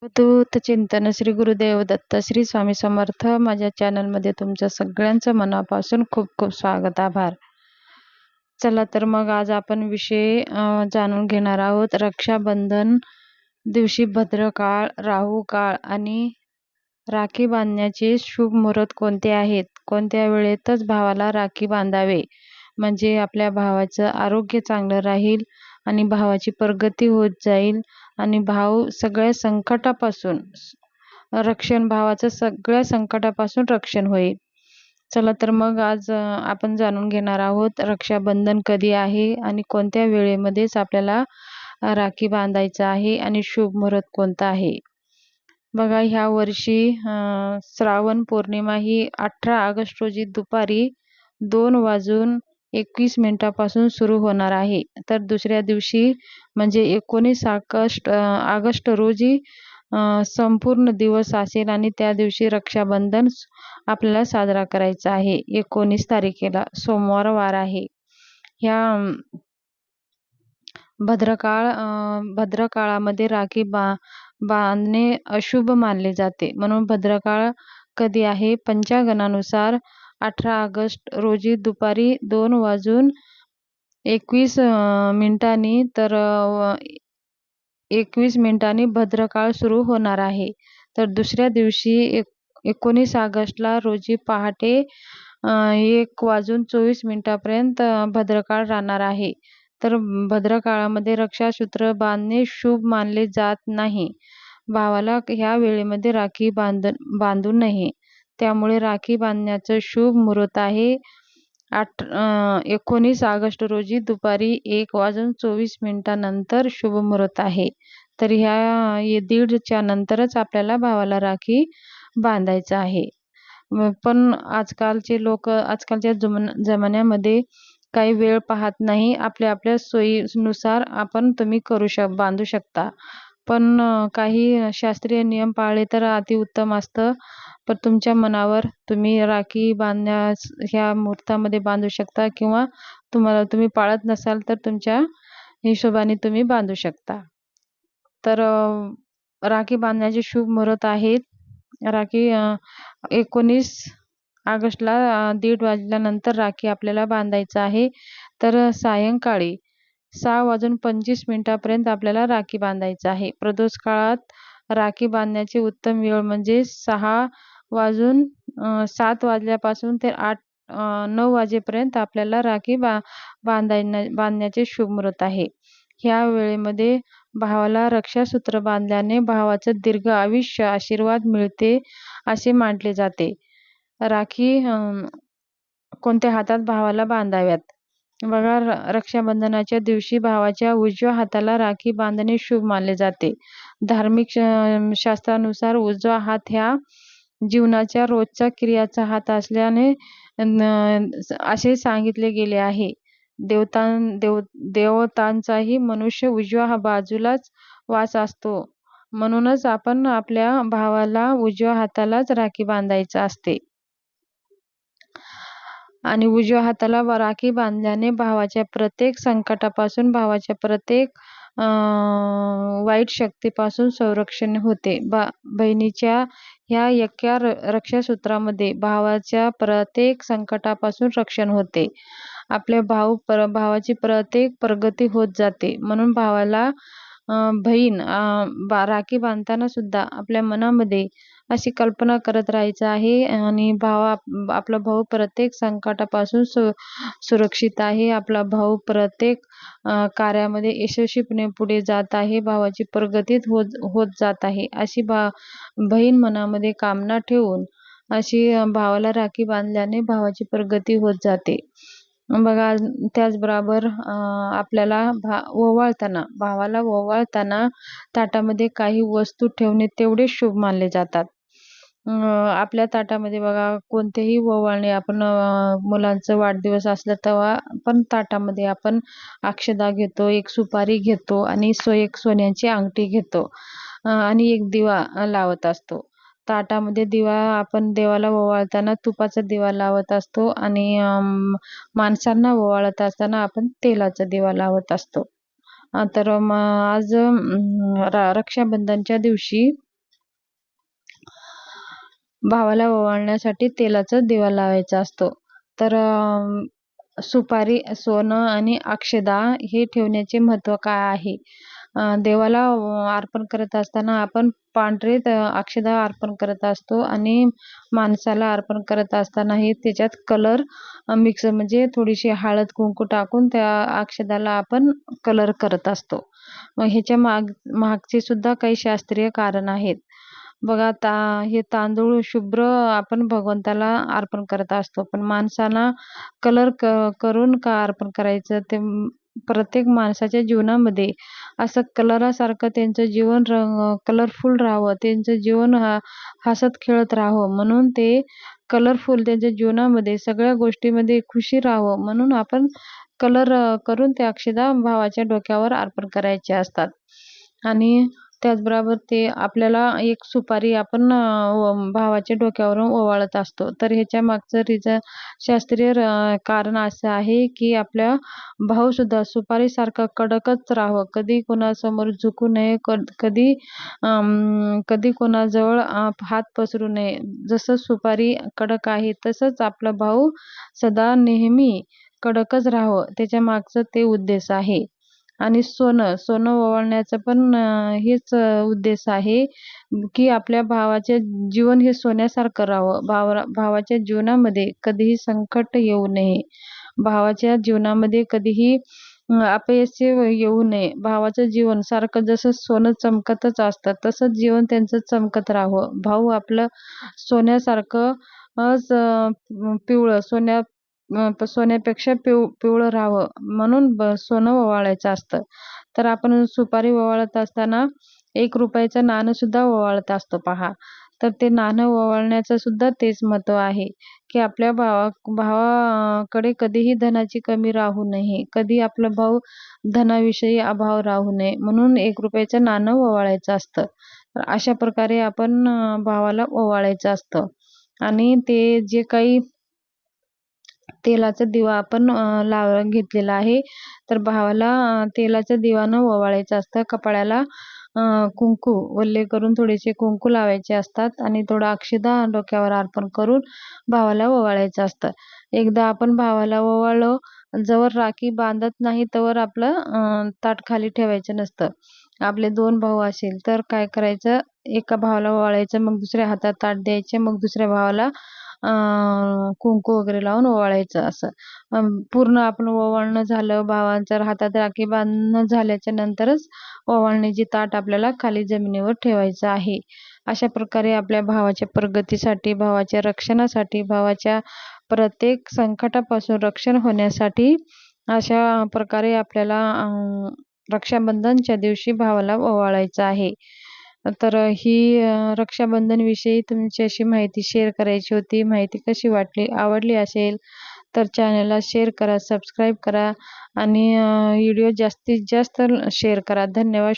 अवधूत चिंतन श्री गुरुदेव दत्त श्री स्वामी समर्थ. माझ्या चॅनलमध्ये तुमचं सगळ्यांचं मनापासून खूप खूप स्वागत, आभार. चला तर मग आज आपण विषय जाणून घेणार आहोत. रक्षाबंधन दिवशी भद्रकाळ, राहू काळ आणि राखी बांधण्याचे शुभ मुहूर्त कोणते आहेत? कोणत्या वेळेतच भावाला राखी बांधावे म्हणजे आपल्या भावाचं आरोग्य चांगलं राहील आणि भावाची प्रगती होत जाईल आणि भावाचं सगळ्या संकटापासून रक्षण होईल. चला तर मग आज आपण जाणून घेणार आहोत रक्षाबंधन कधी आहे आणि कोणत्या वेळेमध्येच आपल्याला राखी बांधायचं आहे आणि शुभ मुहूर्त कोणता आहे. बघा, ह्या वर्षी श्रावण पौर्णिमा ही 18 ऑगस्ट रोजी दुपारी 2:21 पासून सुरू होणार आहे. तर दुसऱ्या दिवशी म्हणजे 19 ऑगस्ट रोजी संपूर्ण दिवस असेल आणि त्या दिवशी रक्षाबंधन आपल्याला साजरा करायचा आहे. 19 तारखेला सोमवार वार आहे. ह्या भद्रकाळामध्ये राखी बांधणे अशुभ मानले जाते. म्हणून भद्रकाळ कधी आहे? पंचांगानुसार 18 ऑगस्ट रोजी दुपारी 2:21 तर 21 भद्रकाळ सुरू होणार आहे. तर दुसऱ्या दिवशी 19 ऑगस्टला रोजी पहाटे 1:24 पर्यंत भद्रकाळ राहणार आहे. तर भद्रकाळामध्ये रक्षासूत्र बांधणे शुभ मानले जात नाही. भावाला ह्या वेळेमध्ये राखी बांधू नये. त्यामुळे राखी बांधण्याचं शुभ मुहूर्त आहे 19 ऑगस्ट रोजी दुपारी 1:24 नंतर शुभ मुहूर्त आहे. तर ह्या 1:30च्या नंतरच आपल्याला भावाला राखी बांधायचं आहे. पण आजकालच्या जमान्यामध्ये काही वेळ पाहत नाही. आपल्या सोयीनुसार तुम्ही बांधू शकता. पण काही शास्त्रीय नियम पाळले तर अतिउत्तम असतं. पण तुमच्या मनावर, तुम्ही राखी बांधण्यास ह्या मुहूर्तामध्ये बांधू शकता किंवा तुम्ही पाळत नसाल तर तुमच्या हिशोबाने तुम्ही बांधू शकता. तर राखी बांधण्याचे शुभ मुहूर्त आहेत. राखी 19 ऑगस्टला 1:30 वाजल्यानंतर राखी आपल्याला बांधायचं आहे. तर सायंकाळी 6:25 पर्यंत आपल्याला राखी बांधायचं आहे. प्रदोष काळात राखी बांधण्याची उत्तम वेळ म्हणजे 7 वाजल्यापासून ते 9 वाजेपर्यंत आपल्याला राखी बांधण्याचे शुभ मुहूर्त आहे. ह्या वेळेमध्ये भावाला रक्षासूत्र बांधल्याने भावाचं दीर्घ आयुष्य, आशीर्वाद मिळते असे मानले जाते. राखी कोणत्या हातात भावाला बांधाव्यात? बघा, रक्षाबंधनाच्या दिवशी भावाच्या उजव्या हाताला राखी बांधणे शुभ मानले जाते. धार्मिक शास्त्रानुसार उजवा हात ह्या जीवनाच्या रोजच्या क्रियाचा हात असल्याने असे सांगितले गेले आहे. देवतांचाही मनुष्य उजव्या बाजूलाच वास असतो. म्हणूनच आपण आपल्या भावाला उजव्या हातालाच राखी बांधायची असते. आणि उजव्या हाताला राखी बांधल्याने भावाच्या प्रत्येक संकटापासून, भावाच्या प्रत्येक वाईट शक्तीपासून संरक्षण होते. बहिणीच्या ह्या एका रक्षासूत्रामध्ये भावाच्या प्रत्येक संकटापासून रक्षण होते. आपल्या भावाची प्रत्येक प्रगती होत जाते. म्हणून भावाला बहीण राखी बांधताना सुद्धा आपल्या मनामध्ये अशी कल्पना करत राहायचं आहे आणि आपला भाऊ प्रत्येक संकटापासून सुरक्षित आहे. आपला भाऊ प्रत्येक कार्यामध्ये यशस्वीपणे पुढे जात आहे. भावाची प्रगती होत जात आहे अशी बहीण मनामध्ये कामना ठेवून अशी भावाला राखी बांधल्याने भावाची प्रगती होत जाते. बघा, त्याचबरोबर आपल्याला भावाला ओवाळताना ताटामध्ये काही वस्तू ठेवणे तेवढे शुभ मानले जातात. आपल्या ताटामध्ये बघा, कोणतेही ओवाळणे, आपण मुलांचं वाढदिवस असलं तेव्हा पण ताटामध्ये आपण अक्षदा घेतो, एक सुपारी घेतो आणि एक सोन्याची अंगठी घेतो आणि एक दिवा लावत असतो. ताटामध्ये आपण देवाला ओवाळताना तुपाचा दिवा लावत असतो आणि माणसांना ओवाळत असताना आपण तेलाचा दिवा लावत असतो. तर आज रक्षाबंधनच्या दिवशी भावाला ओवाळण्यासाठी तेलाचा दिवा लावायचा असतो. तर सुपारी, सोनं आणि अक्षदा हे ठेवण्याचे महत्त्व काय आहे? देवाला अर्पण करत असताना आपण पांढरे अक्षदा अर्पण करत असतो आणि माणसाला अर्पण करत असतानाही त्याच्यात कलर मिक्स म्हणजे थोडीशी हळद कुंकू टाकून त्या अक्षदाला आपण कलर करत असतो. मग ह्याच्या मागचे सुद्धा काही शास्त्रीय कारण आहेत. बघा हे तांदूळ शुभ्र आपण भगवंताला अर्पण करत असतो, पण माणसाला कलर करून का अर्पण करायचं? ते प्रत्येक माणसाच्या जीवनामध्ये असं कलरासारखं त्यांचं जीवन कलरफुल राहावं, त्यांचं जीवन हसत खेळत राहावं म्हणून ते कलरफुल त्यांच्या जीवनामध्ये सगळ्या गोष्टीमध्ये खुशी राहावं म्हणून आपण कलर करून त्या अक्षदा भावाच्या डोक्यावर अर्पण करायचे असतात. आणि त्याचबरोबर ते आपल्याला एक सुपारी आपण भावाच्या डोक्यावरून ओवाळत असतो. तर ह्याच्या मागचं शास्त्रीय कारण असं आहे, की आपला भाऊसुद्धा सुपारीसारखा कडकच राहावं. कधी कोणासमोर झुकू नये, कधी कोणाजवळ हात पसरू नये. जसं सुपारी कडक आहे, तसंच आपला भाऊ सदा नेहमी कडकच राहावं. त्याच्या मागचं ते उद्देश आहे. आणि सोनं ओवाळण्याचा पण हेच उद्देश आहे, की आपल्या भावाचे जीवन हे सोन्यासारखं राहावं. भावाच्या जीवनामध्ये कधीही संकट येऊ नये. भावाच्या जीवनामध्ये कधीही अपयश येऊ नये. भावाचं जीवन सारखं जसं सोनं चमकतच असतं, तसंच जीवन त्यांचं चमकत राहावं. भाऊ आपलं सोन्यासारखं पिवळं सोन्यापेक्षा पिवळं राहावं म्हणून सोनं ओवाळायचं असतं. तर आपण सुपारी ओवाळत असताना ₹1 नाणं सुद्धा ओवाळत असतो पहा. तर ते नाणं ओवाळण्याचं सुद्धा तेच महत्त्व आहे, की आपल्या भावाकडे कधीही धनाची कमी राहू नये. कधी आपला भाऊ धनाविषयी अभाव राहू नये म्हणून ₹1 नाणं ओवाळायचं असतं. तर अशा प्रकारे आपण भावाला ओवाळायचं असतं. आणि ते जे काही तेलाचा दिवा आपण घेतलेला आहे, तर भावाला तेलाच्या दिव्यानं ओवाळायचं असतं. कपाळाला कुंकू वल्ले करून थोडेसे कुंकू लावायचे असतात आणि थोडा अक्षदा डोक्यावर अर्पण करून भावाला ओवाळायचं असतं. एकदा आपण भावाला ओवाळलं, जोवर राखी बांधत नाही तोवर आपलं ताट खाली ठेवायचं नसतं. आपले 2 भाऊ असेल तर काय करायचं, एका भावाला ओवाळायचं, मग दुसऱ्या हातात ताट द्यायचे, मग दुसऱ्या भावाला कुंकू वगैरे लावून ओवाळायचं असं. पूर्ण आपण ओवाळणं झालं, भावांच्या हातात राखी बांधणं झाल्याच्या नंतरच ओवाळणीची ताट आपल्याला खाली जमिनीवर ठेवायचं आहे. अशा प्रकारे आपल्या भावाच्या प्रगतीसाठी, भावाच्या रक्षणासाठी, भावाच्या प्रत्येक संकटापासून रक्षण होण्यासाठी अशा प्रकारे आपल्याला रक्षाबंधनच्या दिवशी भावाला ओवाळायचं आहे. तर ही रक्षाबंधनविषयी तुमच्याशी माहिती शेअर करायची होती. माहिती कशी वाटली? आवडली असेल तर चॅनलला शेअर करा, सबस्क्राईब करा आणि व्हिडिओ जास्तीत जास्त शेअर करा. धन्यवाद.